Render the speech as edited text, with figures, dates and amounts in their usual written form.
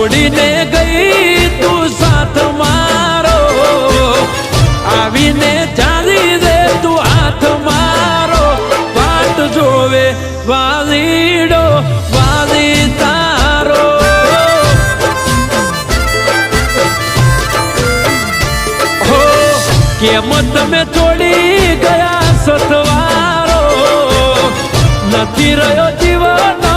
છોડીને ગઈ તું સાથ મારો આવીને ચાલી દે તું હાથ મારો વાટ જોવે વાલીડો વાલી તારો હો કેમ તમે છોડી ગયા સથવારો નથી રહ્યો જીવન